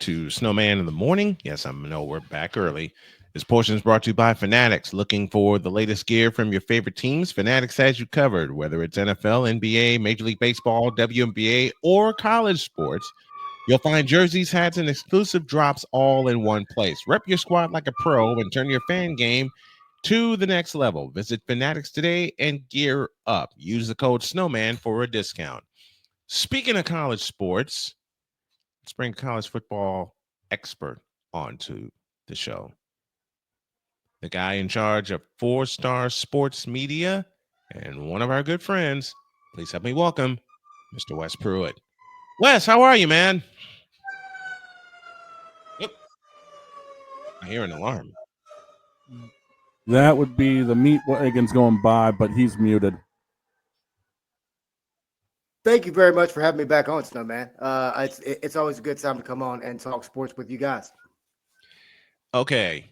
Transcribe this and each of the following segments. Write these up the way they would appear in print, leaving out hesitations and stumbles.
to Snowman in the Morning. Yes, I know we're back early. This portion is brought to you by Fanatics. Looking for the latest gear from your favorite teams? Fanatics has you covered, whether it's NFL, NBA, Major League Baseball, WNBA, or college sports. You'll find jerseys, hats, and exclusive drops all in one place. Rep your squad like a pro and turn your fan game to the next level. Visit Fanatics today and gear up. Use the code Snowman for a discount. Speaking of college sports, let's bring college football expert onto the show. The guy in charge of 4 Star Sports Media and one of our good friends. Please help me welcome Mr. Wes Pruett. Wes, how are you, man? Yep. I hear an alarm. That would be the meat wagons going by, but he's muted. Thank you very much for having me back on, Snowman. It's always a good time to come on and talk sports with you guys. Okay.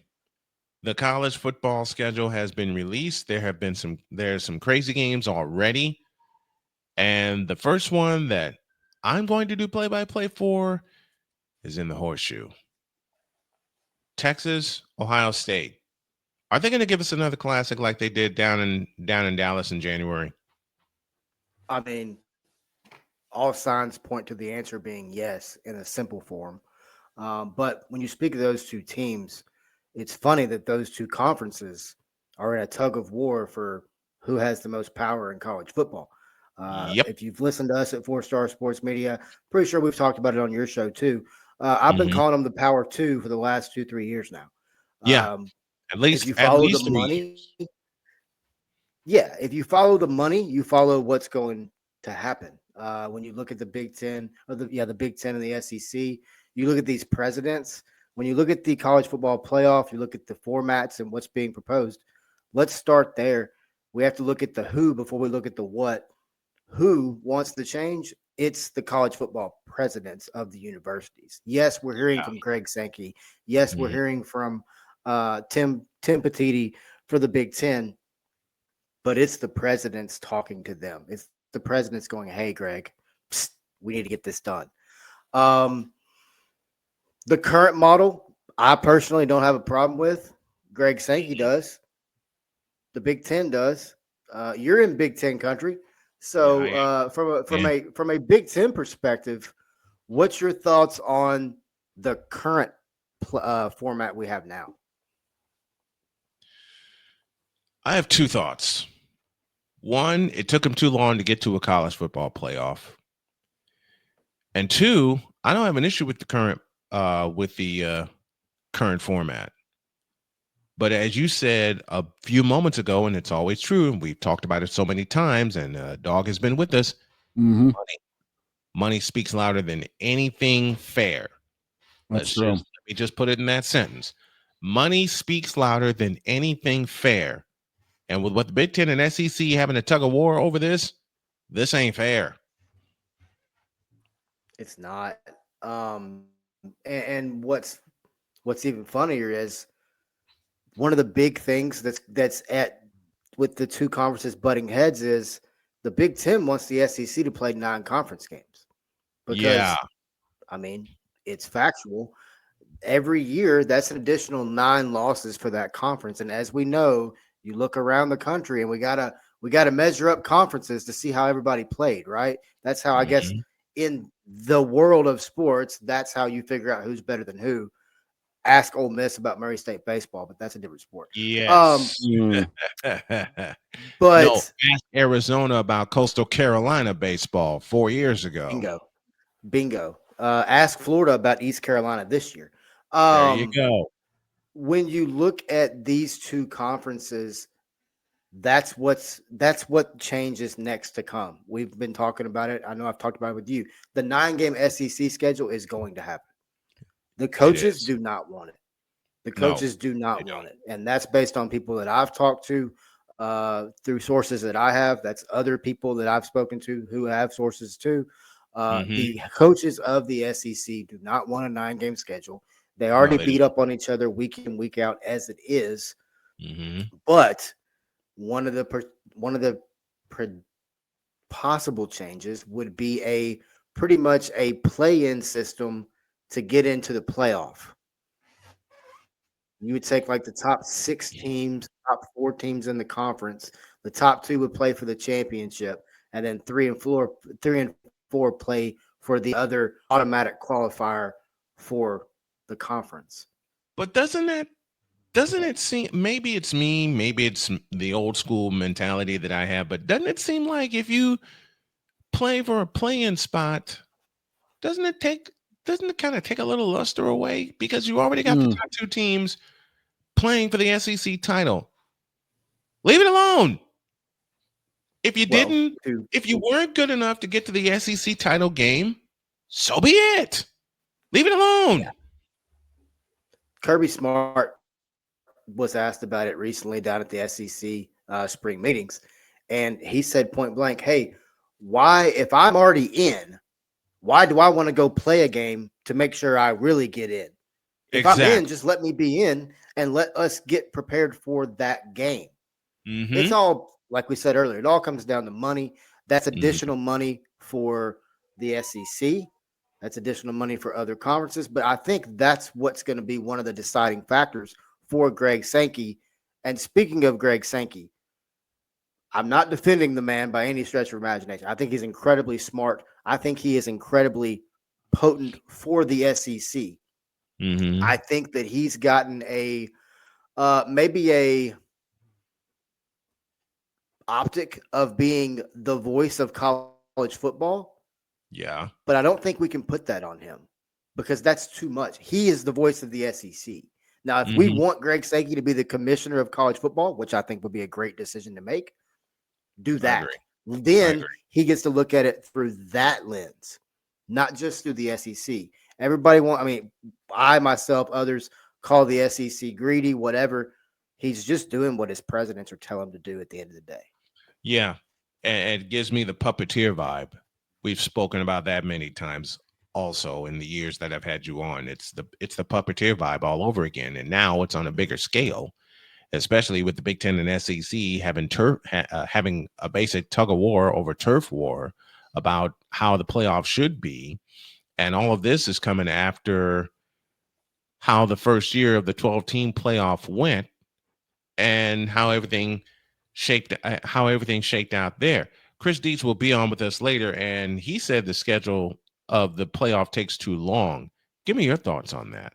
The college football schedule has been released. There's some crazy games already. And the first one that I'm going to do play-by-play for is in the horseshoe. Texas, Ohio State. Are they going to give us another classic like they did down in Dallas in January? I mean, all signs point to the answer being yes in a simple form. But when you speak of those two teams, it's funny that those two conferences are in a tug of war for who has the most power in college football. Yep. If you've listened to us at 4 Star Sports Media, pretty sure we've talked about it on your show too. I've been calling them the Power Two for the last 2-3 years now. Yeah. At least if you follow the 3 money, if you follow the money, you follow what's going to happen. When you look at the Big Ten or the Big Ten and the SEC, you look at these presidents. When you look at the college football playoff, you look at the formats and what's being proposed. Let's start there. We have to look at the who before we look at the what. Who wants the change? It's the college football presidents of the universities. Yes, we're hearing from Greg Sankey. Yes, we're hearing from Tim Petitti for the Big Ten. But it's the presidents talking to them. It's the presidents going, "Hey, Greg, psst, we need to get this done." The current model, I personally don't have a problem with. Greg Sankey does. The Big Ten does. You're in Big Ten country, so from a Big Ten perspective, what's your thoughts on the current format we have now? I have 2 thoughts. One, it took them too long to get to a college football playoff. And 2, I don't have an issue with the current current format. But as you said a few moments ago, and it's always true, and we've talked about it so many times, and Dog has been with us, money speaks louder than anything fair. That's true. Let me just put it in that sentence. Money speaks louder than anything fair. And with what the Big Ten and SEC having a tug of war over this ain't fair. It's not. And what's even funnier is one of the big things that's at with the two conferences butting heads is the Big Ten wants the SEC to play non-conference games because, I mean, it's factual. Every year, that's an additional 9 losses for that conference, and as we know, you look around the country, and we gotta measure up conferences to see how everybody played. Right? That's how I guess in the world of sports, that's how you figure out who's better than who. Ask Ole Miss about Murray State baseball, but that's a different sport. Yes. But no, ask Arizona about Coastal Carolina baseball 4 years ago. Bingo. Ask Florida about East Carolina this year. There you go. When you look at these two conferences, that's what changes next to come. We've been talking about it. I know I've talked about it with you. The 9-game SEC schedule is going to happen. The coaches do not want it. The coaches do not want it. And that's based on people that I've talked to through sources that I have. That's other people that I've spoken to who have sources too. The coaches of the SEC do not want a 9-game schedule. They already beat up on each other week in, week out as it is. But one of the possible changes would be pretty much a play-in system to get into the playoff. You would take like the top 6 teams, top 4 teams in the conference. The top 2 would play for the championship, and then 3 and 4 play for the other automatic qualifier for the conference. But doesn't it seem, maybe it's me, maybe it's the old school mentality that I have, but doesn't it seem like if you play for a play-in spot, doesn't it kind of take a little luster away because you already got the top 2 teams playing for the SEC title? Leave it alone. If you if you weren't good enough to get to the SEC title game, so be it. Leave it alone. Yeah. Kirby Smart was asked about it recently down at the SEC spring meetings, and he said point blank, "Hey, why, if I'm already in, why do I want to go play a game to make sure I really get in? If I'm in, just let me be in and let us get prepared for that game." It's all, like we said earlier, it all comes down to money. That's additional money for the SEC. That's additional money for other conferences. But I think that's what's going to be one of the deciding factors for Greg Sankey. And speaking of Greg Sankey, I'm not defending the man by any stretch of imagination. I think he's incredibly smart. I think he is incredibly potent for the SEC. I think that he's gotten maybe a optic of being the voice of college football. Yeah. But I don't think we can put that on him because that's too much. He is the voice of the SEC. Now, if we want Greg Sankey to be the commissioner of college football, which I think would be a great decision to make, do that. Then he gets to look at it through that lens, not just through the SEC. I myself, others call the SEC greedy, whatever. He's just doing what his presidents are telling him to do at the end of the day. Yeah. And it gives me the puppeteer vibe. We've spoken about that many times also in the years that I've had you on. It's the puppeteer vibe all over again. And now it's on a bigger scale, especially with the Big Ten and SEC having a basic tug of war over turf war about how the playoffs should be. And all of this is coming after how the first year of the 12-team playoff went and how everything shaped out there. Chris Dietz will be on with us later, and he said the schedule of the playoff takes too long. Give me your thoughts on that.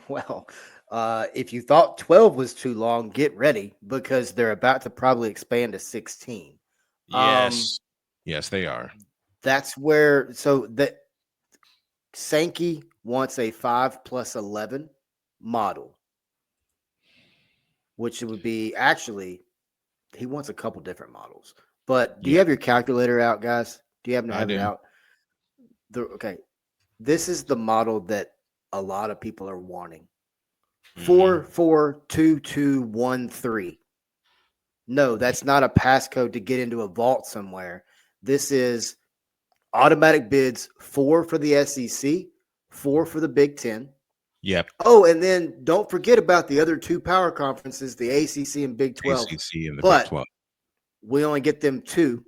Well, if you thought 12 was too long, get ready because they're about to probably expand to 16. Yes. Yes, they are. That's where, so that Sankey wants a 5+11 model, which would be actually, he wants a couple different models. But do you have your calculator out, guys? Do you happen to have it out? Okay. This is the model that a lot of people are wanting. 4-4-2-2-1-3. No, that's not a passcode to get into a vault somewhere. This is automatic bids, 4 for the SEC, 4 for the Big Ten. Yep. Oh, and then don't forget about the other 2 power conferences, the ACC and Big 12. ACC and the Big 12. We only get them 2.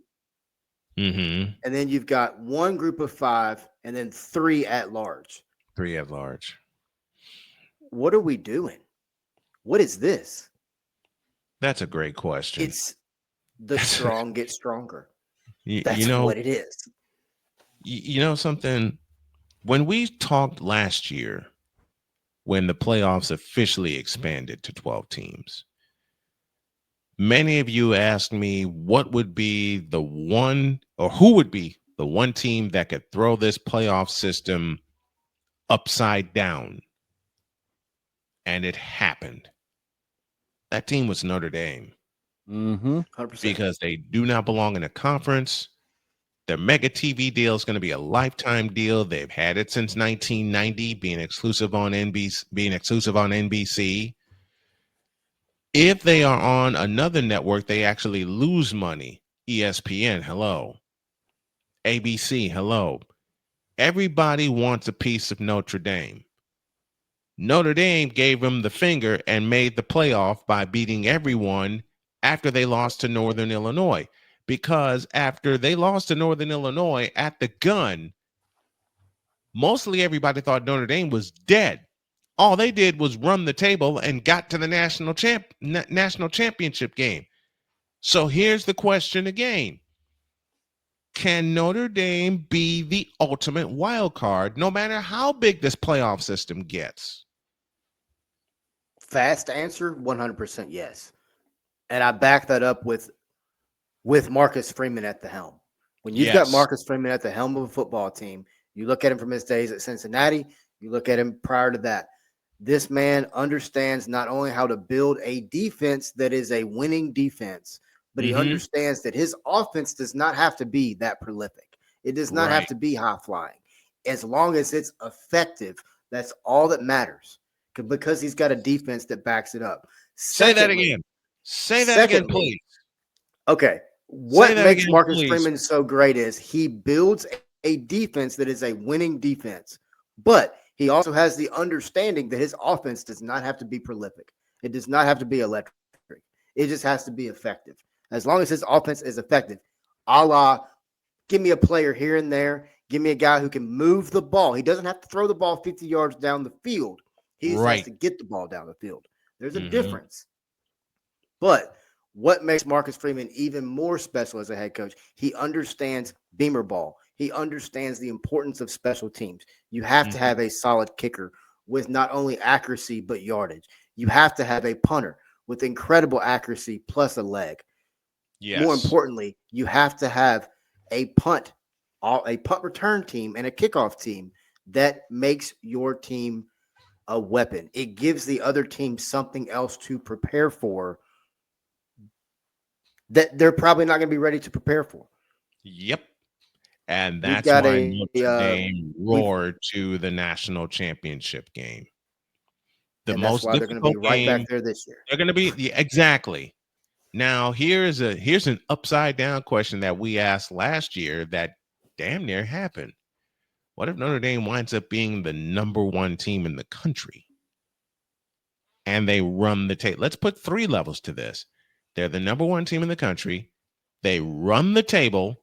And then you've got 1 group of 5 and then 3 at large. 3 at large. What are we doing? What is this? That's a great question. It's the strong get stronger. That's what it is. You know something? When we talked last year, when the playoffs officially expanded to 12 teams, many of you asked me what would be the one, or who would be the one team that could throw this playoff system upside down. And it happened. That team was Notre Dame. 100%. Because they do not belong in a conference. Their mega TV deal is going to be a lifetime deal. They've had it since 1990, being exclusive on NBC. If they are on another network, they actually lose money. ESPN, hello. ABC, hello. Everybody wants a piece of Notre Dame. Notre Dame gave them the finger and made the playoff by beating everyone after they lost to Northern Illinois. Because after they lost to Northern Illinois at the gun, Mostly everybody thought Notre Dame was dead. All they did was run the table and got to the national championship game. So here's the question again. Can Notre Dame be the ultimate wild card no matter how big this playoff system gets? Fast answer, 100% yes. And I back that up with Marcus Freeman at the helm. When you've got Yes. Marcus Freeman at the helm of a football team, you look at him from his days at Cincinnati, you look at him prior to that. This man understands not only how to build a defense that is a winning defense, but he understands that his offense does not have to be that prolific. It does not have to be high flying. As long as it's effective, that's all that matters because he's got a defense that backs it up. Say that again. Say that again, please. Okay. What makes Marcus Freeman so great is he builds a defense that is a winning defense, but he also has the understanding that his offense does not have to be prolific. It does not have to be electric. It just has to be effective. As long as his offense is effective, a la, give me a player here and there. Give me a guy who can move the ball. He doesn't have to throw the ball 50 yards down the field. He just has to get the ball down the field. There's a difference. But what makes Marcus Freeman even more special as a head coach? He understands Beamer ball. He understands the importance of special teams. You have to have a solid kicker with not only accuracy, but yardage. You have to have a punter with incredible accuracy plus a leg. Yes. More importantly, you have to have a punt return team and a kickoff team that makes your team a weapon. It gives the other team something else to prepare for that they're probably not going to be ready to prepare for. Yep. And that's why Notre Dame roared to the national championship game. The most difficult they're going to be right back there this year. They're going to be exactly. Now, here's an upside down question that we asked last year that damn near happened. What if Notre Dame winds up being the number one team in the country and they run the tape? Let's put 3 levels to this. They're the number one team in the country. They run the table.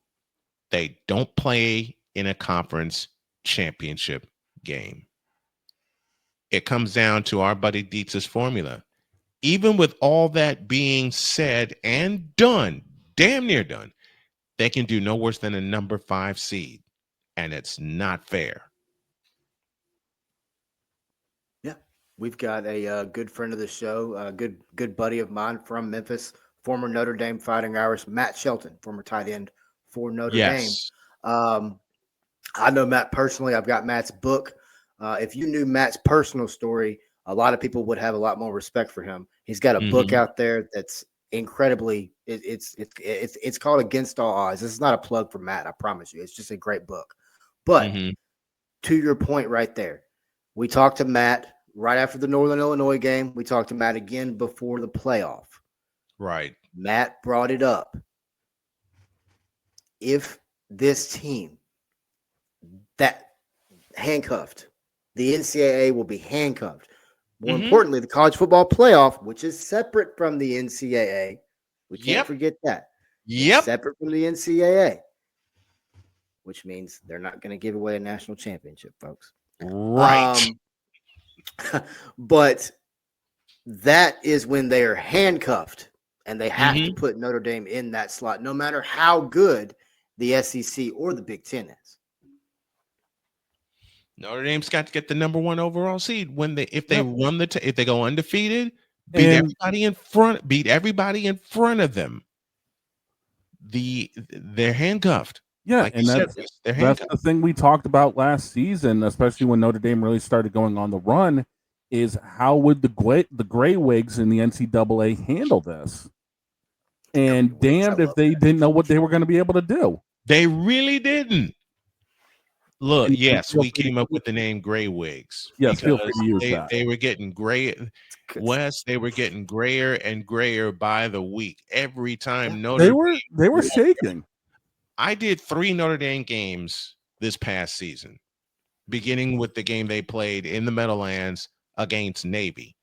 They don't play in a conference championship game. It comes down to our buddy Dietz's formula. Even with all that being said and done, damn near done, they can do no worse than a number 5 seed. And it's not fair. Yeah. We've got a good friend of the show, a good buddy of mine from Memphis, former Notre Dame Fighting Irish, Matt Shelton, former tight end for Notre Dame. I know Matt personally. I've got Matt's book. If you knew Matt's personal story, a lot of people would have a lot more respect for him. He's got a book out there that's incredibly. It's called Against All Odds. This is not a plug for Matt. I promise you. It's just a great book. But to your point right there, we talked to Matt right after the Northern Illinois game. We talked to Matt again before the playoff. Right. Matt brought it up. If this team that handcuffed, the NCAA will be handcuffed. More importantly, the college football playoff, which is separate from the NCAA. We can't forget that. Yep. It's separate from the NCAA, which means they're not going to give away a national championship, folks. Right. But that is when they are handcuffed and they have to put Notre Dame in that slot, no matter how good the SEC or the Big Ten is. Notre Dame's got to get the number 1 overall seed if they go undefeated, beat everybody in front of them. They're handcuffed. Yeah, like and that's the thing we talked about last season, especially when Notre Dame really started going on the run, is how would the Gray Wigs in the NCAA handle this? And damned if they didn't know what they were going to be able to do. They really didn't. Look, yes, we came up with the name Gray Wigs. Yes, feel free to use that. They were getting gray. Wes, they were getting grayer and grayer by the week. Every time They were shaking. I did 3 Notre Dame games this past season, beginning with the game they played in the Meadowlands against Navy,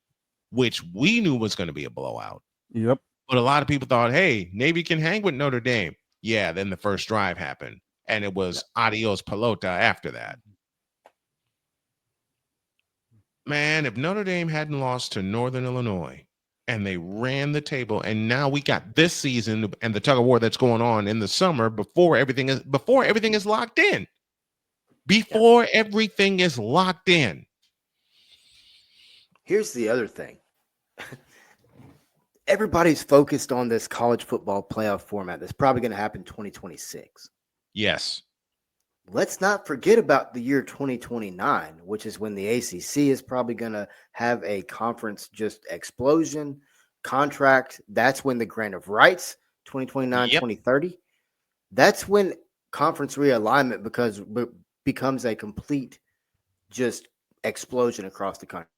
which we knew was going to be a blowout. Yep. But a lot of people thought, hey, Navy can hang with Notre Dame. Yeah, then the first drive happened, and it was adios pelota after that. Man, if Notre Dame hadn't lost to Northern Illinois and they ran the table, and now we got this season and the tug of war that's going on in the summer before everything is locked in. Before everything is locked in. Here's the other thing. Everybody's focused on this college football playoff format that's probably going to happen 2026. Yes. Let's not forget about the year 2029, which is when the ACC is probably going to have a conference just explosion contract. That's when the grant of rights, 2029, 2030. That's when conference realignment becomes a complete just explosion across the country.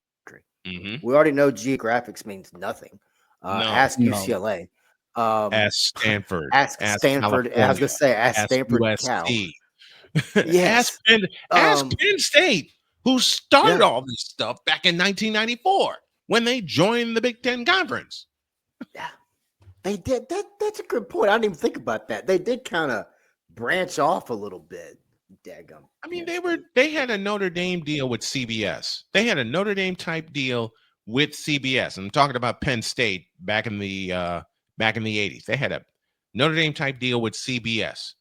We already know geographics means nothing. Ask UCLA. Ask Stanford. Ask Stanford. I was going to say, ask Stanford. USC. Yes. ask Penn State, who started all this stuff back in 1994 when they joined the Big Ten Conference. Yeah, they did. That's a good point. I didn't even think about that. They did kind of branch off a little bit. Daggum. I mean, they had a Notre Dame deal with CBS. They had a Notre Dame type deal with CBS. I'm talking about Penn State back in the 80s. They had a Notre Dame type deal with CBS.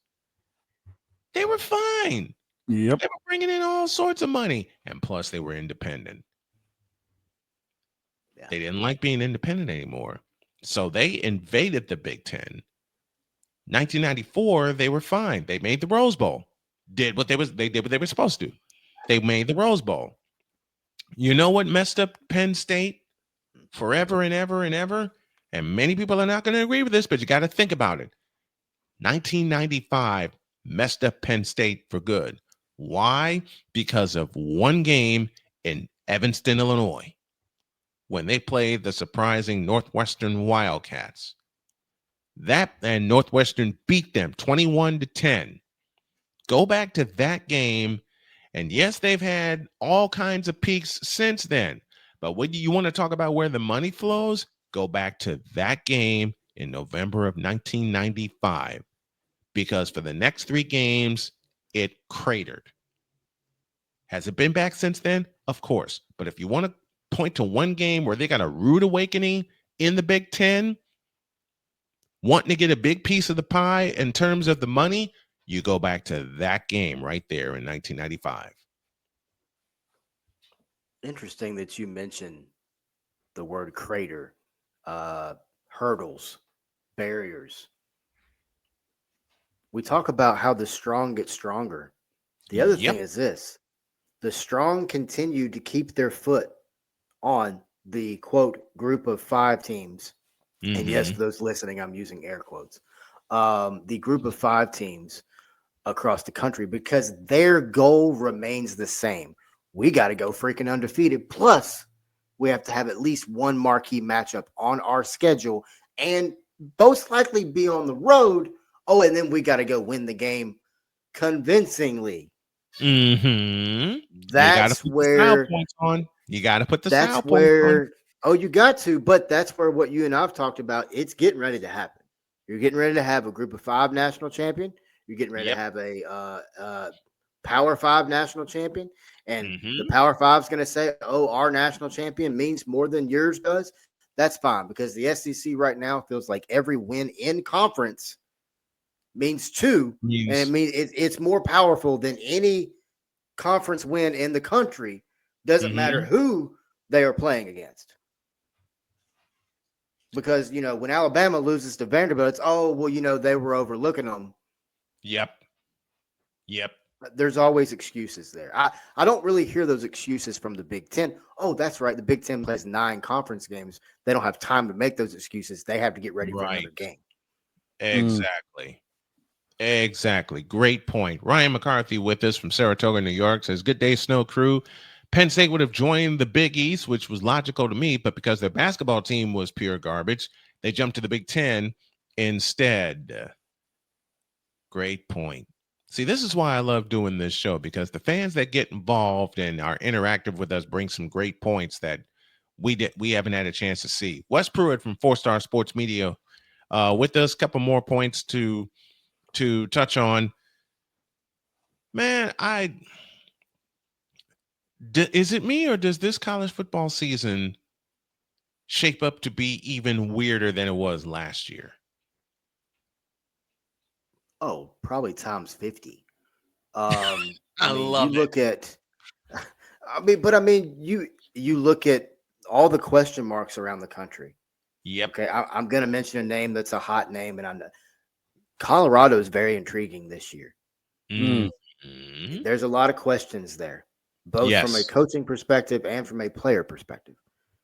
They were fine. Yep. They were bringing in all sorts of money. And plus, they were independent. Yeah. They didn't like being independent anymore. So they invaded the Big Ten. 1994, they were fine. They made the Rose Bowl. They did what they were supposed to. They made the Rose Bowl. You know what messed up Penn State forever and ever and ever? And many people are not going to agree with this, but you got to think about it. 1995 messed up Penn State for good. Why? Because of one game in Evanston, Illinois, when they played the surprising Northwestern Wildcats. That and Northwestern beat them 21-10. Go back to that game, and yes, they've had all kinds of peaks since then. But when you want to talk about where the money flows, go back to that game in November of 1995. Because for the next 3 games, it cratered. Has it been back since then? Of course. But if you want to point to one game where they got a rude awakening in the Big Ten, wanting to get a big piece of the pie in terms of the money, you go back to that game right there in 1995. Interesting that you mentioned the word crater, hurdles, barriers. We talk about how the strong get stronger. The other thing is this. The strong continue to keep their foot on the, quote, group of 5 teams. Mm-hmm. And yes, for those listening, I'm using air quotes. The group of 5 teams across the country, because their goal remains the same. We got to go freaking undefeated. Plus, we have to have at least one marquee matchup on our schedule and most likely be on the road. Oh, and then we got to go win the game convincingly. Mm-hmm. That's where you got to put the that's where oh, you got to, but that's where what you and I've talked about, it's getting ready to happen. You're getting ready to have a group of 5 national champion. You're getting ready to have a Power 5 national champion. And the Power 5 is going to say, oh, our national champion means more than yours does. That's fine, because the SEC right now feels like every win in conference means 2. And it means it's more powerful than any conference win in the country. Doesn't matter who they are playing against. Because, when Alabama loses to Vanderbilt, it's, oh, well, they were overlooking them. Yep. There's always excuses there. I don't really hear those excuses from the Big Ten. Oh, that's right. The Big Ten plays 9 conference games. They don't have time to make those excuses. They have to get ready for another game. Exactly. Great point. Ryan McCarthy with us from Saratoga, New York, says, good day, Snow Crew. Penn State would have joined the Big East, which was logical to me, but because their basketball team was pure garbage, they jumped to the Big Ten instead. Great point. See, this is why I love doing this show, because the fans that get involved and are interactive with us bring some great points that we haven't had a chance to see. Wes Pruett from 4-Star Sports Media with us. A couple more points to touch on. Man, Is it me, or does this college football season shape up to be even weirder than it was last year? Oh, probably times 50. I You love it. look at, you look at all the question marks around the country. Yep. Okay, I'm going to mention a name that's a hot name, and I know Colorado is very intriguing this year. Mm. There's a lot of questions there, both from a Yes. coaching perspective and from a player perspective.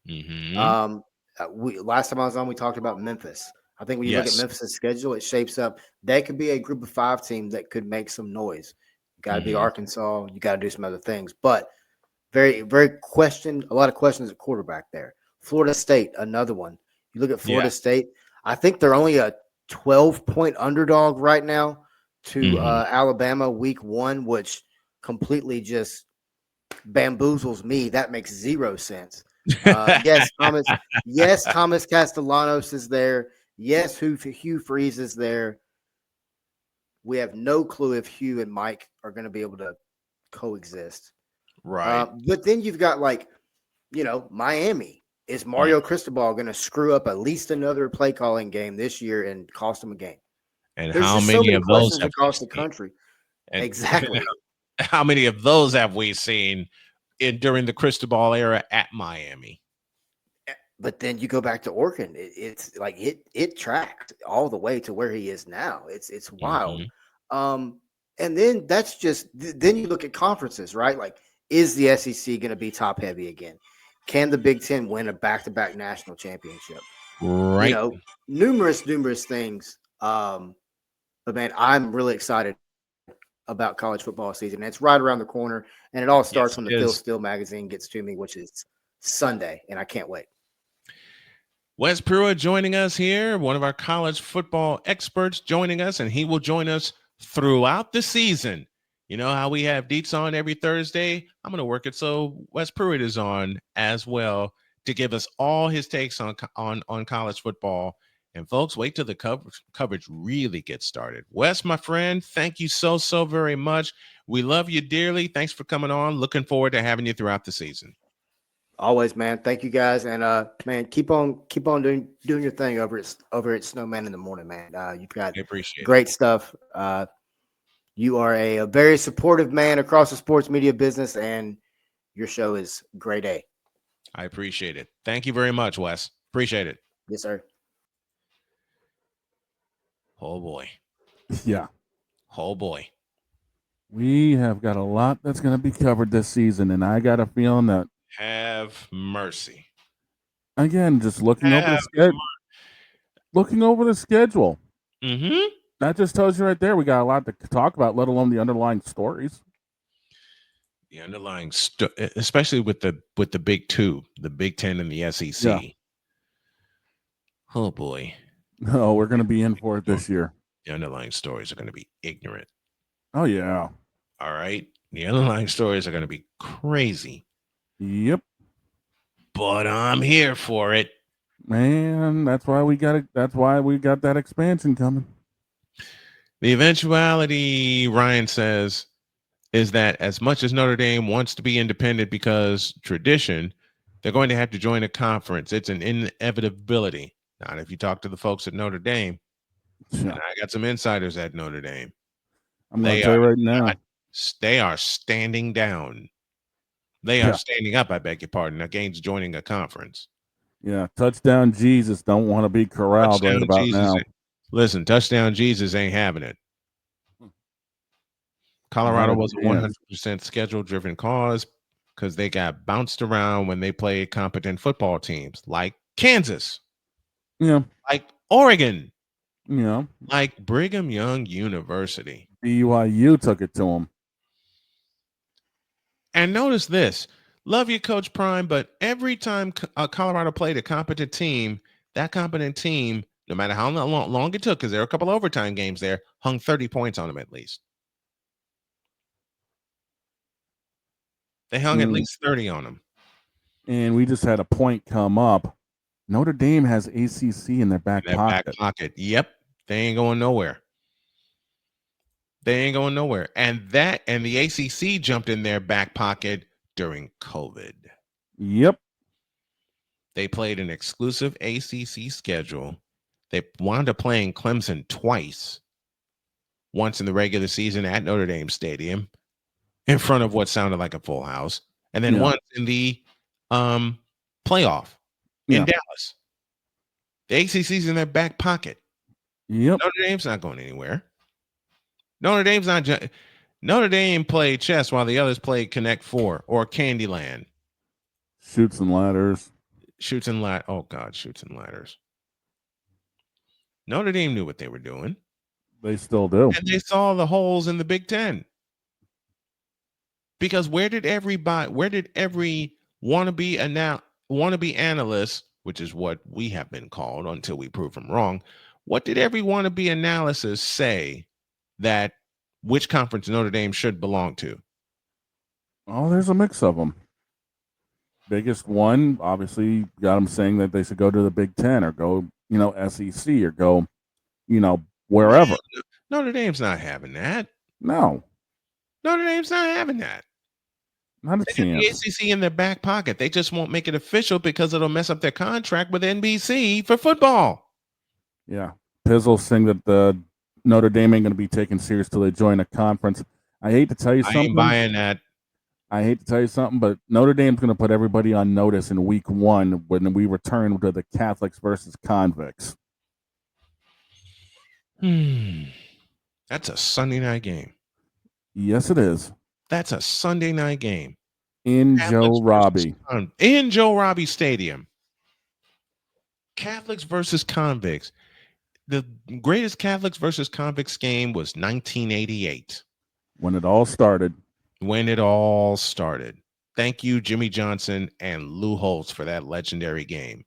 Last time I was on, we talked about Memphis. I think when you look at Yes. Memphis' schedule, it shapes up. That could be a group of 5 team that could make some noise. You got to be Arkansas. You got to do some other things, but very, very a lot of questions at quarterback there. Florida State, another one. You look at Florida State. I think they're only a 12-point underdog right now to Alabama week 1, which completely just bamboozles me. That makes 0 sense. Yes, Thomas. Yes, Thomas Castellanos is there. Yes, Hugh Freeze is there. We have no clue if Hugh and Mike are going to be able to coexist. Right. But then you've got Miami. Is Mario Cristobal going to screw up at least another play calling game this year and cost him a game? And There's how just so many many of those questions have across we the seen? country. And Exactly. how many of those have we seen during the Cristobal era at Miami? But then you go back to Oregon. It's like it tracked all the way to where he is now. It's wild. And then that's just then you look at conferences, right? Like, is the SEC going to be top heavy again? Can the Big Ten win a back-to-back national championship? Right. Numerous things. But man, I'm really excited about college football season. It's right around the corner, and it all starts when the Phil Steele magazine gets to me, which is Sunday, and I can't wait. Wes Pruett joining us here, one of our college football experts joining us, and he will join us throughout the season. You know how we have Deets on every Thursday? I'm going to work it so Wes Pruett is on as well to give us all his takes on college football. And folks, wait till the coverage really gets started. Wes, my friend, thank you so very much. We love you dearly. Thanks for coming on. Looking forward to having you throughout the season. Always, man. Thank you guys, and man, keep on doing your thing over at Snowman in the Morning, man. You've got great stuff. You are a very supportive man across the sports media business, and your show is grade A. I appreciate it. Thank you very much, Wes. Appreciate it. Yes, sir. Oh boy. Yeah. Oh boy. We have got a lot that's going to be covered this season, and I got a feeling that have mercy. Again, just looking over the schedule. That just tells you right there we got a lot to talk about, let alone the underlying stories. The underlying, especially with the big two, the Big Ten and the SEC. Yeah. Oh boy. No, we're going to be in for it this year. The underlying stories are going to be ignorant. Oh yeah. All right. The underlying stories are going to be crazy. Yep. But I'm here for it. Man, that's why we got it. That's why we got that expansion coming. The eventuality, Ryan says, is that as much as Notre Dame wants to be independent because tradition, they're going to have to join a conference. It's an inevitability. Not if you talk to the folks at Notre Dame. Yeah. And I got some insiders at Notre Dame. I'm going to tell you right now. They are standing down. They are standing up, I beg your pardon, against joining a conference. Yeah, touchdown Jesus don't want to be corralled right about now. Listen, touchdown Jesus ain't having it. Colorado was a 100% schedule-driven cause because they got bounced around when they played competent football teams like Kansas. Yeah. Like Oregon. Yeah. Like Brigham Young University. BYU took it to them. And notice this. Love you, Coach Prime, but every time Colorado played a competent team, that competent team, no matter how long it took, because there were a couple overtime games there, hung 30 points on them at least. They hung at least 30 on them. And we just had a point come up. Notre Dame has ACC in their back pocket. Yep. They ain't going nowhere. And the ACC jumped in their back pocket during COVID. Yep. They played an exclusive ACC schedule. They wound up playing Clemson twice, once in the regular season at Notre Dame Stadium in front of what sounded like a full house, and then once in the playoff in Dallas. The ACC's in their back pocket. Yep. Notre Dame's not going anywhere. Notre Dame played chess while the others played Connect Four or Candyland. Shoots and ladders. Oh God, shoots and ladders. Notre Dame knew what they were doing. They still do. And they saw the holes in the Big Ten. Because where did every wannabe analyst, which is what we have been called until we prove them wrong, what did every wannabe analysis say that which conference Notre Dame should belong to? Oh, there's a mix of them. Biggest one, obviously, got them saying that they should go to the Big Ten or go, SEC or go, wherever. Notre Dame's not having that. No. Notre Dame's not having that. Not a chance. The ACC in their back pocket. They just won't make it official because it'll mess up their contract with NBC for football. Yeah. Pizzle saying that the Notre Dame ain't going to be taken serious till they join a conference. I hate to tell you something. I ain't buying that. I hate to tell you something, but Notre Dame's going to put everybody on notice in week 1 when we return to the Catholics versus convicts. That's a Sunday night game. Yes, it is. That's a Sunday night game. In Joe Robbie. In Joe Robbie Stadium. Catholics versus convicts. The greatest Catholics versus convicts game was 1988. When it all started. Thank you, Jimmy Johnson and Lou Holtz, for that legendary game.